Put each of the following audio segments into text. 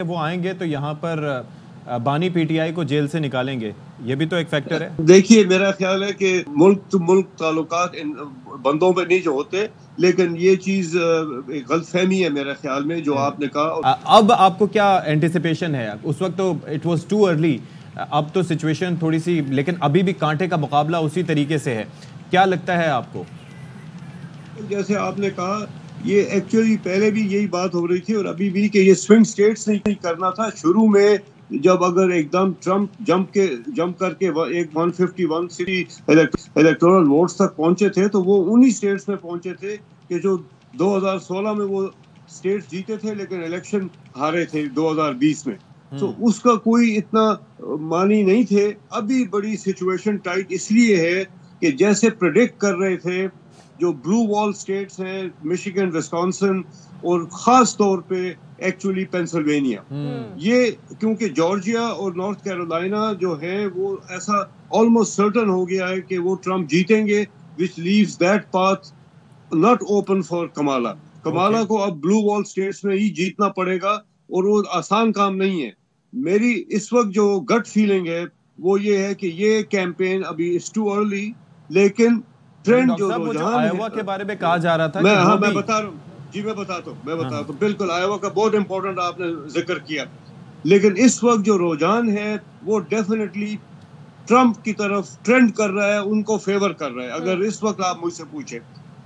وہ آئیں گے تو یہاں پر بانی پی ٹی آئی کو جیل سے نکالیں گے، یہ بھی تو ایک فیکٹر ہے. دیکھیے میرا خیال ہے کہ ملک تو ملک تعلقات ان بندوں پہ نہیں جو ہوتے، لیکن یہ چیز غلط فہمی ہے میرے خیال میں جو آپ نے کہا. اب آپ کو کیا اینٹیسپیشن ہے؟ اس وقت تو اٹ واز ٹو ارلی، اب تو سچویشن تھوڑی سی، لیکن ابھی بھی کانٹے کا مقابلہ اسی طریقے سے ہے. کیا لگتا ہے آپ کو؟ جیسے آپ نے کہا یہ ایکچولی پہلے بھی یہی بات ہو رہی تھی اور ابھی بھی کہ یہ سوئنگ سٹیٹس نہیں کرنا تھا. شروع میں جب اگر ایک دم ٹرمپ جمپ کر کے ایک 151 سٹی الیکٹورل ووٹس تک پہنچے تھے تو وہ انہی سٹیٹس میں پہنچے تھے کہ جو 2016 میں وہ سٹیٹس جیتے تھے لیکن الیکشن ہارے تھے 2020 میں. تو اس کا کوئی اتنا معنی نہیں تھے. ابھی بڑی سچویشن ٹائٹ اس لیے ہے کہ جیسے پریڈکٹ کر رہے تھے جو بلو وال سٹیٹس ہیں مشیگن، وسکانسن اور خاص طور پہ ایکچولی پینسلوینیا، یہ کیونکہ جارجیا اور نارتھ کیرولینا جو ہے وہ ایسا آلموسٹ سرٹن ہو گیا ہے کہ وہ ٹرمپ جیتیں گے، which leaves that path not open for Kamala. Kamala کو اب بلو وال سٹیٹس میں ہی جیتنا پڑے گا اور وہ آسان کام نہیں ہے. میری اس وقت جو گٹ فیلنگ ہے وہ یہ ہے کہ یہ کیمپین ابھی it's too early، لیکن ٹرینڈ جو رجحان ہے آئیوا کے بارے میں کہا جا رہا تھا میں بتا رہا ہوں جی، میں بتاتا ہوں بالکل آئیوا کا بہت امپورٹنٹ آپ نے ذکر کیا. لیکن اس وقت جو رجحان ہے وہ ڈیفینیٹلی ٹرمپ کی طرف ٹرینڈ کر رہا ہے، ان کو فیور کر رہا ہے. اگر اس وقت آپ مجھ سے پوچھیں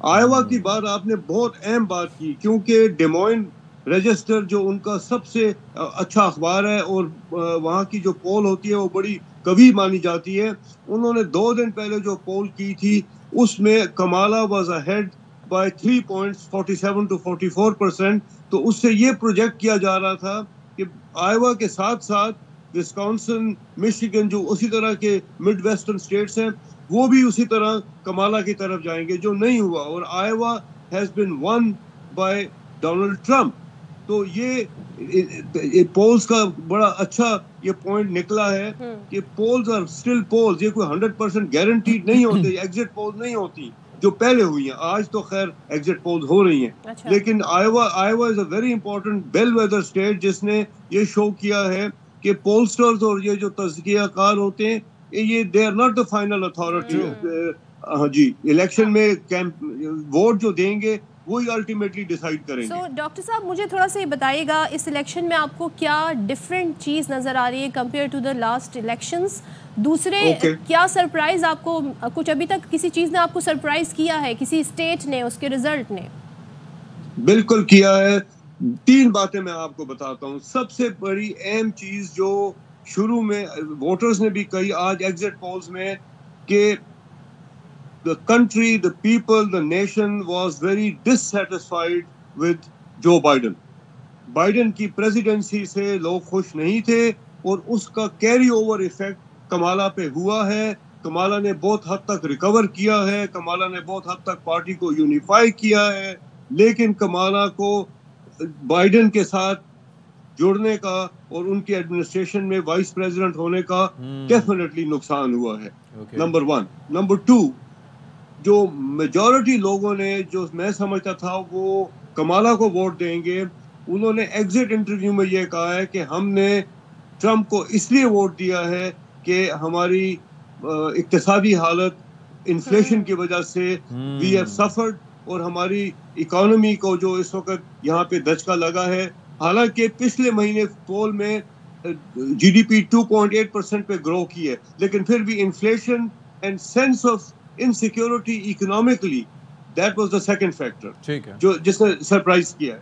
آئیوا کی بات، آپ نے بہت اہم بات کی کیونکہ ڈیموئن رجسٹر جو ان کا سب سے اچھا اخبار ہے اور وہاں کی جو پول ہوتی ہے وہ بڑی قوی مانی جاتی ہے. انہوں نے 2 دن پہلے جو پول کی تھی اس میں Kamala was ahead by 3 points 47 to 44%. تو اس سے یہ پروجیکٹ کیا جا رہا تھا کہ آئیوا کے ساتھ ساتھ وسکانسن، مشیگن جو اسی طرح کے مڈ ویسٹرن سٹیٹس ہیں وہ بھی اسی طرح کمالا کی طرف جائیں گے، جو نہیں ہوا. اور Iowa has been one by Donald Trump. تو یہ پولز کا بڑا اچھا یہ پوائنٹ نکلا ہے کہ پولز آر اسٹل پولز. یہ کوئی 100% گارنٹیڈ نہیں ہوتے، ایگزٹ پولز نہیں ہوتی جو پہلے ہوئی ہیں. آج تو خیر ایگزٹ پولز ہو رہی ہیں، لیکن Iowa is a very important bellwether state جس نے یہ شو کیا ہے کہ پولسٹرز اور یہ جو تزکیہ کار ہوتے ہیں یہ they are not the final authority. جی، الیکشن میں ووٹ جو دیں گے وہی الٹیمیٹلی ڈیسائیڈ کریں گے. ڈاکٹر صاحب مجھے تھوڑا سا یہ بتائیے گا اس الیکشن میں آپ کو کیا ڈفرینٹ چیز نظر آ رہی ہے compare to the last elections? دوسرے کیا سرپرائز آپ کو کچھ ابھی تک کسی چیز نے آپ کو سرپرائز کیا ہے، کسی اسٹیٹ نے، اس کے ریزلٹ نے؟ بالکل کیا ہے. 3 باتیں میں آپ کو بتاتا ہوں. سب سے بڑی اہم چیز جو شروع میں ووٹرز نے بھی کہی آج ایگزٹ پولز میں کہ the country, the people, the nation was very dissatisfied with Joe Biden. Biden کی پریزیڈنسی سے لوگ خوش نہیں تھے اور اس کا کیری اوور ایفیکٹ کمالا پہ ہوا ہے. کمالا نے بہت حد تک ریکور کیا ہے، کمالا نے بہت حد تک پارٹی کو یونیفائی کیا ہے، لیکن کمالا کو بائیڈن کے ساتھ جڑنے کا اور ان کی ایڈمنسٹریشن میں وائس پریزیڈنٹ ہونے کا ڈیفینیٹلی نقصان ہوا ہے. نمبر 1. نمبر 2، جو میجورٹی لوگوں نے جو میں سمجھتا تھا وہ کمالا کو ووٹ دیں گے، انہوں نے ایگزٹ انٹرویو میں یہ کہا ہے کہ ہم نے ٹرمپ کو اس لیے ووٹ دیا ہے کہ ہماری اقتصادی حالت انفلیشن کی وجہ سے وی ہیو سفرڈ اور ہماری اکانومی کو جو اس وقت یہاں پہ دھچکا لگا ہے. حالانکہ پچھلے مہینے پول میں جی ڈی پی 2.8% پہ گرو کی ہے، لیکن پھر بھی inflation and sense of insecurity economically that was the second factor جو جس نے سرپرائز کیا ہے.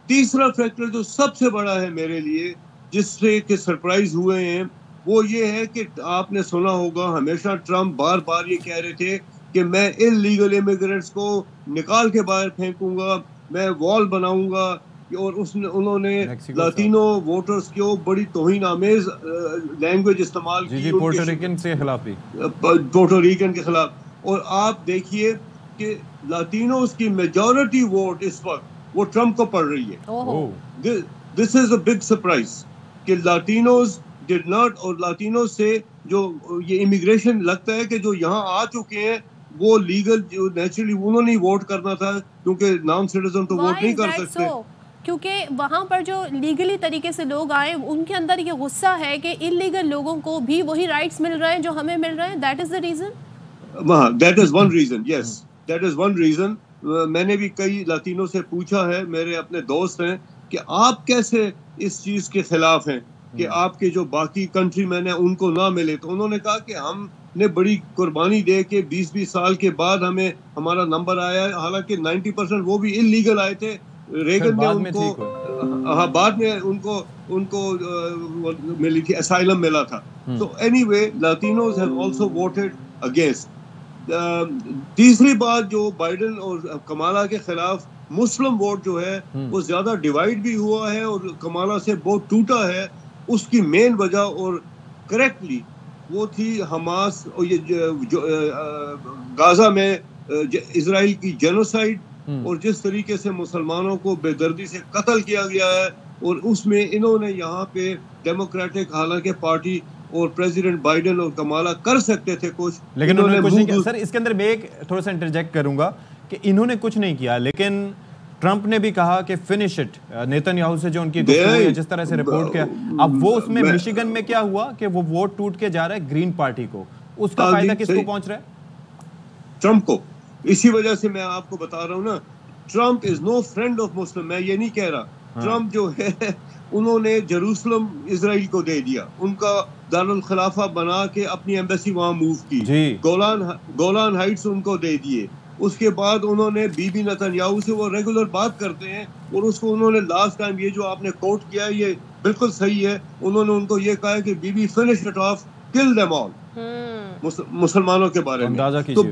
تیسرا فیکٹر جو سب سے بڑا ہے میرے لیے جس سے کہ سرپرائز ہوئے ہیں وہ یہ ہے کہ آپ نے سنا ہوگا ہمیشہ ٹرمپ بار بار یہ کہہ رہے تھے کہ میں انلیگل امیگرینٹس کو نکال کے باہر پھینکوں گا، میں وال بناؤں گا. اور انہوں نے لاطینو ووٹرز کو بڑی توہین آمیز لینگویج استعمال کی پورٹو ریکن کے خلاف بھی، پورٹو ریکن کے خلاف. اور آپ دیکھیے کہ لاتینوز کی میجورٹی ووٹ اس وقت وہ ٹرمپ کو پڑ رہی ہے. دس از اے بگ سرپرائز کہ لاتینوز ڈڈ ناٹ، اور لاتینوز سے جو یہ امیگریشن لگتا ہے کہ جو یہاں آ چکے ہیں وہ لیگل جو نیچرلی انہوں نے ووٹ کرنا تھا کیونکہ نان سٹیزن تو ووٹ نہیں کر سکتے. کیونکہ وہاں پر جو لیگلی طریقے سے لوگ آئے ان کے اندر یہ غصہ ہے کہ ان لیگل لوگوں کو بھی وہی رائٹس مل رہے ہیں جو ہمیں مل رہے ہیں. That is the reason. That is one reason. Yes, that is one reason. میں نے بھی کئی لاطینوں سے پوچھا ہے, میرے اپنے دوست ہیں, کہ آپ کیسے اس چیز کے خلاف ہیں کہ آپ کے جو باقی کنٹری مین ہیں ان کو نہ ملے. تو انہوں نے کہا کہ ہم نے بڑی قربانی دے کے 20 سال کے بعد ہمیں ہمارا نمبر آیا ہے, حالانکہ 90% وہ بھی انلیگل آئے تھے. ریگن نے ان کو بعد میں ان کو ملی تھی, اسائلم ملا تھا. تو any way لاتینوز have also voted against. تیسری بات جو بائیڈن اور کمالا کے خلاف مسلم ووٹ جو ہے وہ زیادہ ڈیوائیڈ بھی ہوا ہے اور کمالا سے بہت ٹوٹا ہے. اس کی مین وجہ اور کریکٹلی وہ تھی حماس اور یہ غازہ میں اسرائیل کی جینوسائیڈ, اور جس طریقے سے مسلمانوں کو بے دردی سے قتل کیا گیا ہے. اور اس میں انہوں نے یہاں پہ ڈیموکریٹک, حالانکہ پارٹی اور پریزیڈنٹ بائیڈن اور کمالا کر سکتے تھے کچھ, لیکن انہوں نے کچھ نہیں کیا. سر اس کے اندر میں ایک تھوڑا سا انٹرجیکٹ کروں گا کہ انہوں نے کچھ نہیں کیا, لیکن ٹرمپ نے بھی کہا کہ فنش اٹ. نیتن یاہو سے جو ان کی گفتگو ہے, جس طرح سے رپورٹ کیا, اب وہ اس میں مشیگن میں کیا ہوا کہ وہ ووٹ ٹوٹ کے جا رہا ہے گرین پارٹی کو, اس کا فائدہ کس کو پہنچ رہا ہے؟ ٹرمپ کو. اسی وجہ سے میں آپ کو بتا رہا ہوں نا, Trump is no friend of Muslim. میں یہ نہیں کہہ رہا. ٹرمپ جو ہے انہوں نے جیروسلم اسرائیل کو دے دیا, ان کا دارالخلافہ بنا کے اپنی ایمبیسی وہاں موو کی. گولان ہائٹس ان کو دے دیے. اس کے بعد انہوں نے بی بی نتنیاہو سے وہ ریگولر بات کرتے ہیں, اور اس کو انہوں نے لاسٹ ٹائم یہ جو آپ نے کوٹ کیا ہے یہ بالکل صحیح ہے. انہوں نے ان کو یہ کہا کہ Bibi finish it off, kill them all, مسلمانوں کے بارے میں. تو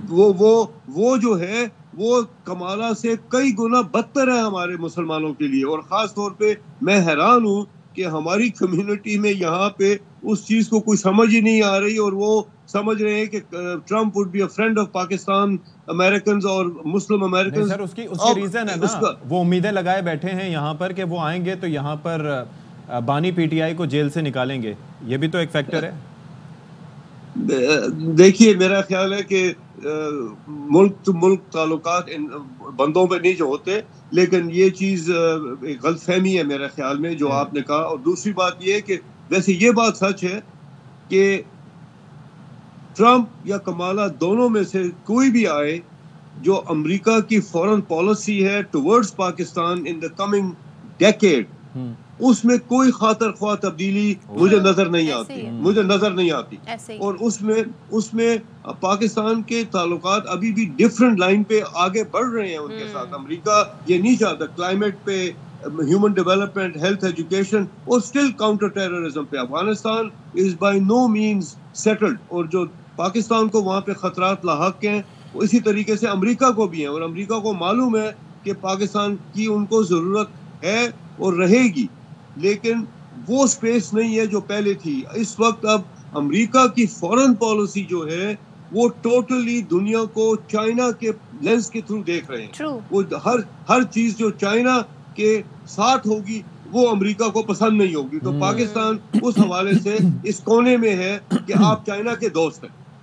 وہ جو ہے وہ کمالا سے کئی گنا بدتر ہے ہمارے مسلمانوں کے لیے. اور خاص طور پہ میں حیران ہوں کہ ہماری کمیونٹی میں یہاں پہ اس چیز کو کوئی سمجھ ہی نہیں آ رہی, اور وہ سمجھ رہے ہیں کہ Trump would be a friend of Pakistan Americans اور مسلم امریکنز. سر اس کی ریزن ہے نا, وہ امیدیں لگائے بیٹھے ہیں یہاں پر کہ وہ آئیں گے تو یہاں پر بانی پی ٹی آئی کو جیل سے نکالیں گے. یہ بھی تو ایک فیکٹر ہے. دیکھیے میرا خیال ہے کہ ملک تو ملک تعلقات ان بندوں پہ نہیں جو ہوتے, لیکن یہ چیز غلط فہمی ہے میرے خیال میں جو آپ نے کہا. اور دوسری بات یہ کہ ویسے یہ بات سچ ہے کہ ٹرمپ یا کمالا دونوں میں سے کوئی بھی آئے, جو امریکہ کی فورن پالیسی ہے towards Pakistan in the coming decade, اس میں کوئی خاطر خواہ تبدیلی مجھے نظر نہیں آتی. اور اس میں پاکستان کے تعلقات ابھی بھی ڈفرنٹ لائن پہ آگے بڑھ رہے ہیں ان کے ساتھ. امریکہ یہ نہیں چاہتا کلائمیٹ پہ, ہیومن ڈیولپمنٹ, ہیلتھ, ایجوکیشن, اور اسٹل کاؤنٹر ٹیررزم پہ. Afghanistan is by no means settled, اور جو پاکستان کو وہاں پہ خطرات لاحق ہیں وہ اسی طریقے سے امریکہ کو بھی ہیں, اور امریکہ کو معلوم ہے کہ پاکستان کی ان کو ضرورت ہے اور رہے گی, لیکن وہ سپیس نہیں ہے جو پہلے تھی. اس وقت اب امریکہ کی فورن پالیسی جو ہے وہ ٹوٹلی دنیا کو چائنا کے لینس کے تھرو دیکھ رہے ہیں. وہ ہر چیز جو چائنا کے ساتھ ہوگی وہ امریکہ کو پسند نہیں ہوگی. تو پاکستان اس حوالے سے اس کونے میں ہے کہ آپ چائنا کے دوست ہیں.